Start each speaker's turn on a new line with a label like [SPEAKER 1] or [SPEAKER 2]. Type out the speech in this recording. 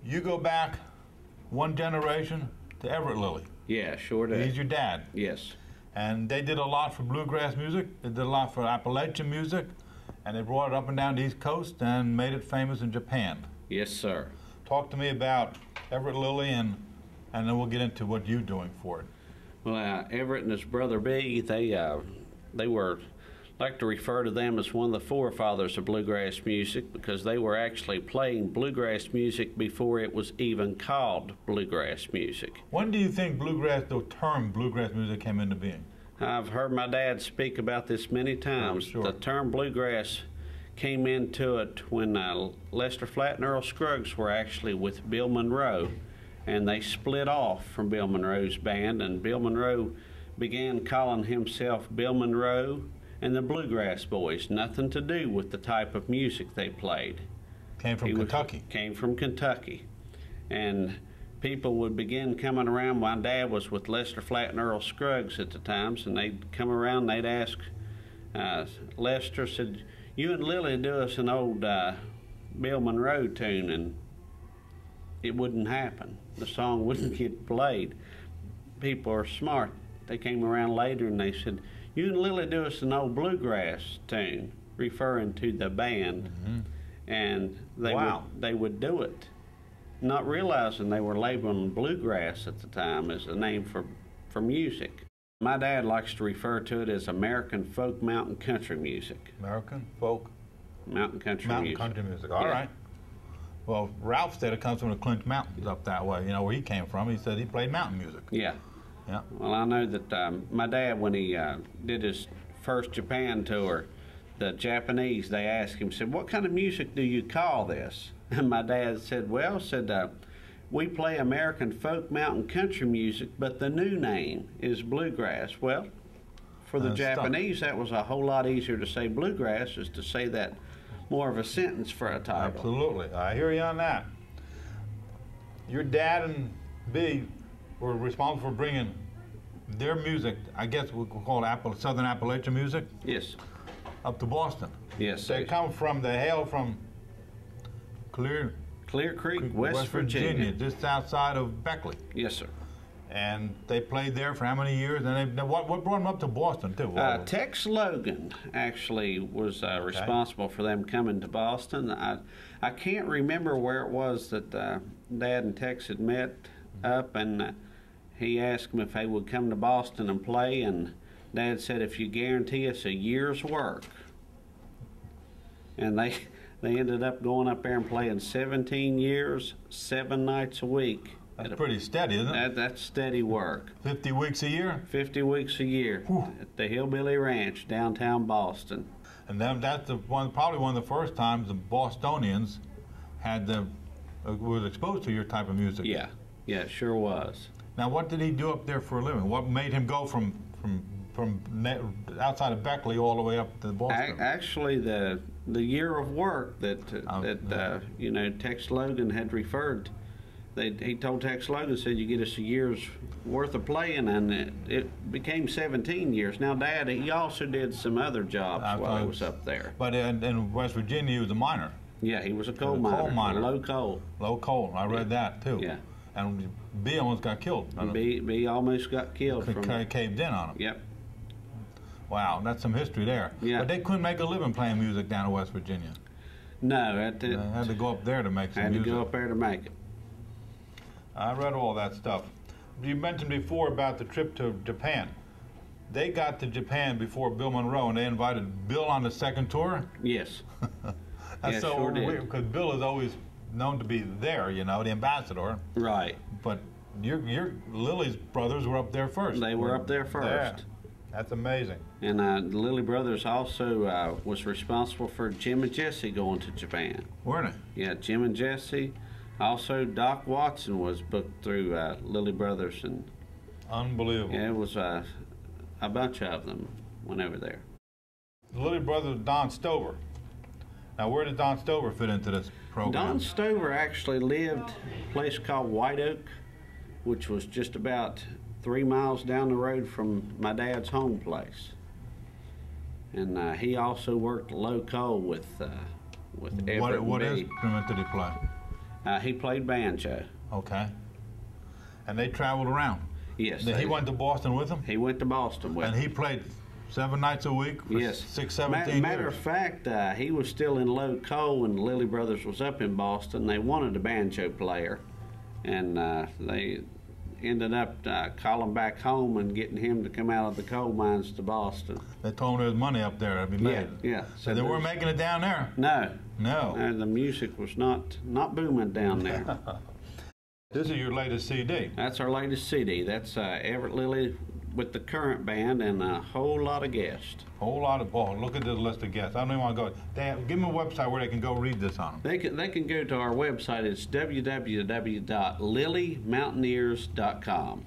[SPEAKER 1] You go back one generation to Everett Lilly.
[SPEAKER 2] Yeah, sure did.
[SPEAKER 1] He's your dad.
[SPEAKER 2] Yes.
[SPEAKER 1] And they did a lot for bluegrass music. They did a lot for Appalachian music. And they brought it up and down the East Coast and made it famous in Japan.
[SPEAKER 2] Yes, sir.
[SPEAKER 1] Talk to me about Everett Lilly, and then we'll get into what you're doing for it.
[SPEAKER 2] Well, Everett and his brother B, they were, like to refer to them as one of the forefathers of bluegrass music, because they were actually playing bluegrass music before it was even called bluegrass music.
[SPEAKER 1] When do you think the term bluegrass music came into being?
[SPEAKER 2] I've heard my dad speak about this many times.
[SPEAKER 1] Sure.
[SPEAKER 2] The term bluegrass came into it when Lester Flatt and Earl Scruggs were actually with Bill Monroe, and they split off from Bill Monroe's band, and Bill Monroe began calling himself Bill Monroe and the Bluegrass Boys. Nothing to do with the type of music they played.
[SPEAKER 1] Came from Kentucky.
[SPEAKER 2] Came from Kentucky. And people would begin coming around. My dad was with Lester Flatt and Earl Scruggs at the times, and they'd come around and they'd ask, Lester said, "You and Lilly do us an old Bill Monroe tune," and it wouldn't happen. The song wouldn't get played. People are smart. They came around later and they said, "You and Lilly do us an old bluegrass tune," referring to the band.
[SPEAKER 1] Mm-hmm.
[SPEAKER 2] And
[SPEAKER 1] Wow.
[SPEAKER 2] they would do it, not realizing they were labeling bluegrass at the time as a name for music. My dad likes to refer to it as American folk mountain country music.
[SPEAKER 1] American folk
[SPEAKER 2] Mountain country
[SPEAKER 1] mountain
[SPEAKER 2] music.
[SPEAKER 1] country music. All
[SPEAKER 2] Yeah.
[SPEAKER 1] right. Well, Ralph said it comes from the Clinch Mountains up that way. You know where he came from. He said he played mountain music.
[SPEAKER 2] Yeah.
[SPEAKER 1] Yeah.
[SPEAKER 2] Well, I know that my dad, when he did his first Japan tour, the Japanese, they asked him, said, "What kind of music do you call this?" And my dad said, "Well, we play American folk mountain country music, but the new name is bluegrass." Well, for the Japanese, that was a whole lot easier to say bluegrass is to say that more of a sentence for a title.
[SPEAKER 1] Absolutely. I hear you on that. Your dad and B were responsible for bringing their music, I guess we could call it Southern Appalachian music,
[SPEAKER 2] Yes.
[SPEAKER 1] up to Boston.
[SPEAKER 2] Yes.
[SPEAKER 1] They hail from Clear
[SPEAKER 2] Creek, West Virginia.
[SPEAKER 1] just outside of Beckley.
[SPEAKER 2] Yes, sir.
[SPEAKER 1] And they played there for how many years? And what brought them up to Boston, too?
[SPEAKER 2] Tex Logan actually was responsible for them coming to Boston. I can't remember where it was that Dad and Tex had met up, and he asked them if they would come to Boston and play, and Dad said, "If you guarantee us a year's work." And they ended up going up there and playing 17 years, 7 nights a week.
[SPEAKER 1] That's pretty steady, isn't it?
[SPEAKER 2] That's steady work.
[SPEAKER 1] 50 weeks a year?
[SPEAKER 2] 50 weeks a year.
[SPEAKER 1] Whew.
[SPEAKER 2] At the Hillbilly Ranch, downtown Boston.
[SPEAKER 1] And that's probably one of the first times the Bostonians was exposed to your type of music.
[SPEAKER 2] Yeah, it sure was.
[SPEAKER 1] Now, what did he do up there for a living? What made him go from outside of Beckley all the way up to Boston?
[SPEAKER 2] Actually, the year of work that Tex Logan had referred. He told Tex Logan, said, "You get us a year's worth of playing," and it became 17 years. Now, Dad, he also did some other jobs while he was up there.
[SPEAKER 1] But in West Virginia, he was a miner.
[SPEAKER 2] Yeah, he was a coal miner. Low coal.
[SPEAKER 1] Low coal. I read that too.
[SPEAKER 2] Yeah.
[SPEAKER 1] And B almost got killed.
[SPEAKER 2] B almost got killed.
[SPEAKER 1] Caved in on him.
[SPEAKER 2] Yep.
[SPEAKER 1] Wow, that's some history there.
[SPEAKER 2] Yeah.
[SPEAKER 1] But they couldn't make a living playing music down in West Virginia.
[SPEAKER 2] No,
[SPEAKER 1] they had to go up there to make some music.
[SPEAKER 2] Had to go up there to make it.
[SPEAKER 1] I read all that stuff. You mentioned before about the trip to Japan. They got to Japan before Bill Monroe, and they invited Bill on the second tour?
[SPEAKER 2] Yes.
[SPEAKER 1] That's so
[SPEAKER 2] sure
[SPEAKER 1] weird, because Bill is always known to be there, the ambassador.
[SPEAKER 2] Right.
[SPEAKER 1] But your Lilly's brothers were up there first.
[SPEAKER 2] They were up there first.
[SPEAKER 1] There. That's amazing.
[SPEAKER 2] And the Lilly brothers also was responsible for Jim and Jesse going to Japan.
[SPEAKER 1] Weren't they?
[SPEAKER 2] Yeah, Jim and Jesse. Also, Doc Watson was booked through Lilly Brothers, and
[SPEAKER 1] unbelievable.
[SPEAKER 2] Yeah, it was a bunch of them went over there.
[SPEAKER 1] The Lilly Brothers, Don Stover. Now, where did Don Stover fit into this program?
[SPEAKER 2] Don Stover actually lived a place called White Oak, which was just about 3 miles down the road from my dad's home place. And he also worked low coal with Everett.
[SPEAKER 1] What instrument did he play?
[SPEAKER 2] He played banjo.
[SPEAKER 1] Okay. And they traveled around?
[SPEAKER 2] Yes.
[SPEAKER 1] Then he went to Boston with them?
[SPEAKER 2] He went to Boston with them.
[SPEAKER 1] And he played 7 nights a week for
[SPEAKER 2] yes.
[SPEAKER 1] 17 years?
[SPEAKER 2] Matter of fact, he was still in low coal when the Lilly brothers was up in Boston. They wanted a banjo player, and they ended up calling back home and getting him to come out of the coal mines to Boston.
[SPEAKER 1] They told him there was money up there to be made.
[SPEAKER 2] Yeah.
[SPEAKER 1] So they weren't making it down there?
[SPEAKER 2] No.
[SPEAKER 1] No.
[SPEAKER 2] The music was not booming down there.
[SPEAKER 1] This is your latest CD.
[SPEAKER 2] That's our latest CD. That's Everett Lilly with the current band and a whole lot of guests.
[SPEAKER 1] Whole lot of, boy, look at this list of guests. I don't even want to go. Give them a website where they can go read this on them.
[SPEAKER 2] They can go to our website. It's www.lillymountaineers.com.